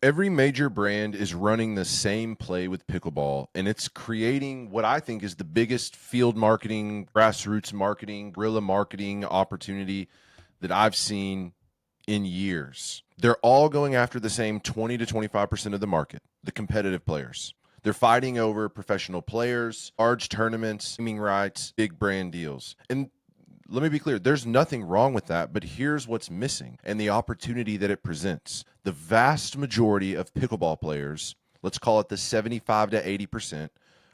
Every major brand is running the same play with pickleball, and it's creating what I think is the biggest field marketing, grassroots marketing, guerrilla marketing opportunity that I've seen in years. They're all going after the same 20 to 25% of the market, the competitive players. They're fighting over professional players, large tournaments, naming rights, big brand deals. And let me be clear, there's nothing wrong with that, but here's what's missing and the opportunity that it presents. The vast majority of pickleball players, let's call it the 75 to 80%,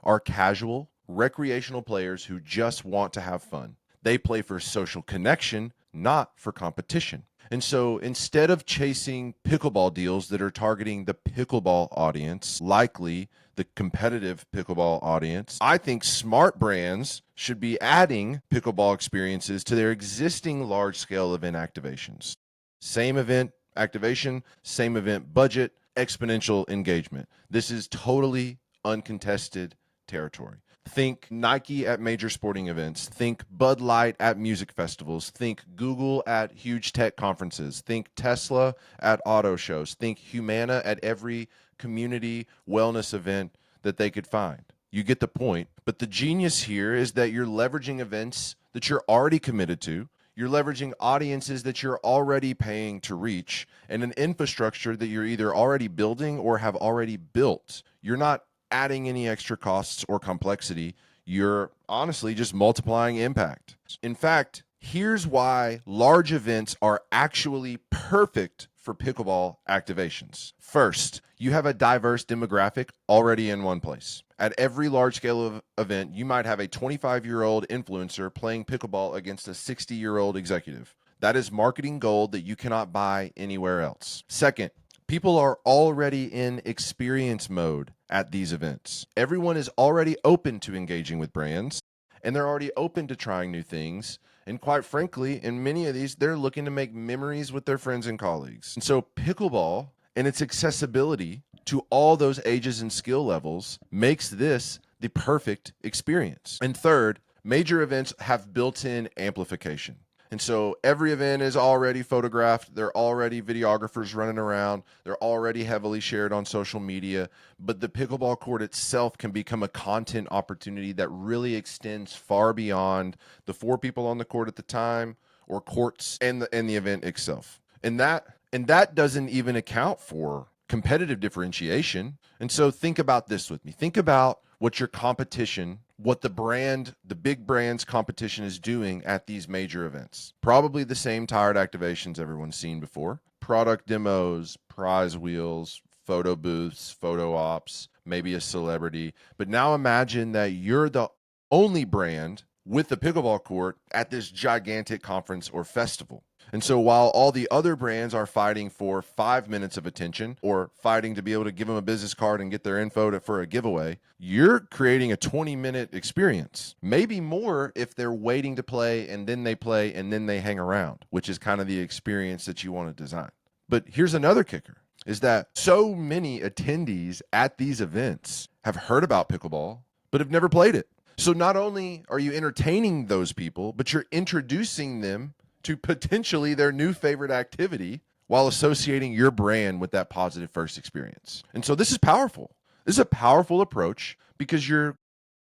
are casual, recreational players who just want to have fun. They play for social connection, not for competition. And so instead of chasing pickleball deals that are targeting the pickleball audience, likely the competitive pickleball audience, I think smart brands should be adding pickleball experiences to their existing large scale event activations. Same event activation, same event budget, exponential engagement. This is totally uncontested territory. Think Nike at major sporting events. Think Bud Light at music festivals. Think Google at huge tech conferences. Think Tesla at auto shows. Think Humana at every community wellness event that they could find. You get the point. But the genius here is that you're leveraging events that you're already committed to. You're leveraging audiences that you're already paying to reach and an infrastructure that you're either already building or have already built. You're not adding any extra costs or complexity. You're honestly just multiplying impact. In fact, here's why large events are actually perfect for pickleball activations. First, you have a diverse demographic already in one place. At every large scale event, you might have a 25-year-old influencer playing pickleball against a 60-year-old executive. That is marketing gold that you cannot buy anywhere else. Second, people are already in experience mode at these events. Everyone is already open to engaging with brands, and they're already open to trying new things. And quite frankly, in many of these, they're looking to make memories with their friends and colleagues. And so pickleball and its accessibility to all those ages and skill levels makes this the perfect experience. And third, major events have built-in amplification. And so every event is already photographed. There are already videographers running around. They're already heavily shared on social media. But the pickleball court itself can become a content opportunity that really extends far beyond the four people on the court at the time or courts and the event itself. And that doesn't even account for competitive differentiation. And so think about this with me. Think about what your competition, what the big brand's competition is doing at these major events. Probably the same tired activations everyone's seen before. Product demos, prize wheels, photo booths, photo ops, maybe a celebrity. But now imagine that you're the only brand with the pickleball court at this gigantic conference or festival. And so while all the other brands are fighting for 5 minutes of attention or fighting to be able to give them a business card and get their info for a giveaway, you're creating a 20-minute experience, maybe more if they're waiting to play and then they hang around, which is kind of the experience that you want to design. But here's another kicker is that so many attendees at these events have heard about pickleball, but have never played it. So not only are you entertaining those people, but you're introducing them to potentially their new favorite activity while associating your brand with that positive first experience. And so this is powerful. This is a powerful approach because you're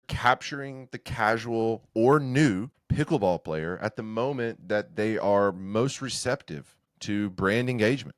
capturing the casual or new pickleball player at the moment that they are most receptive to brand engagement.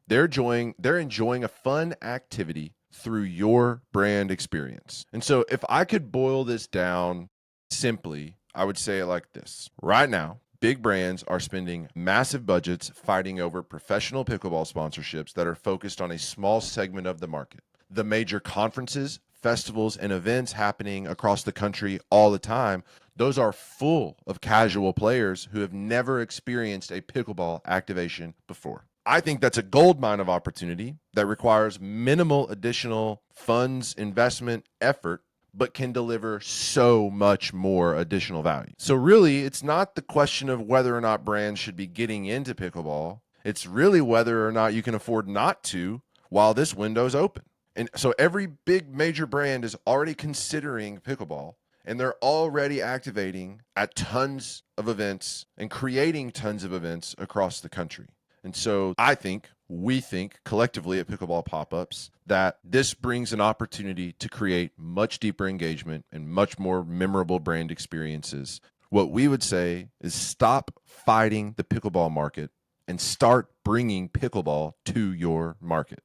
They're enjoying a fun activity through your brand experience. And so if I could boil this down simply, I would say it like this. Right now, big brands are spending massive budgets fighting over professional pickleball sponsorships that are focused on a small segment of the market. The major conferences, festivals, and events happening across the country all the time, those are full of casual players who have never experienced a pickleball activation before. I think that's a gold mine of opportunity that requires minimal additional funds, investment, effort, but can deliver so much more additional value. So really, it's not the question of whether or not brands should be getting into pickleball. It's really whether or not you can afford not to while this window is open. And so every big major brand is already considering pickleball, and they're already activating at tons of events and creating tons of events across the country. And so I think we think collectively at Pickleball Pop-Ups that this brings an opportunity to create much deeper engagement and much more memorable brand experiences. What we would say is stop fighting the pickleball market and start bringing pickleball to your market.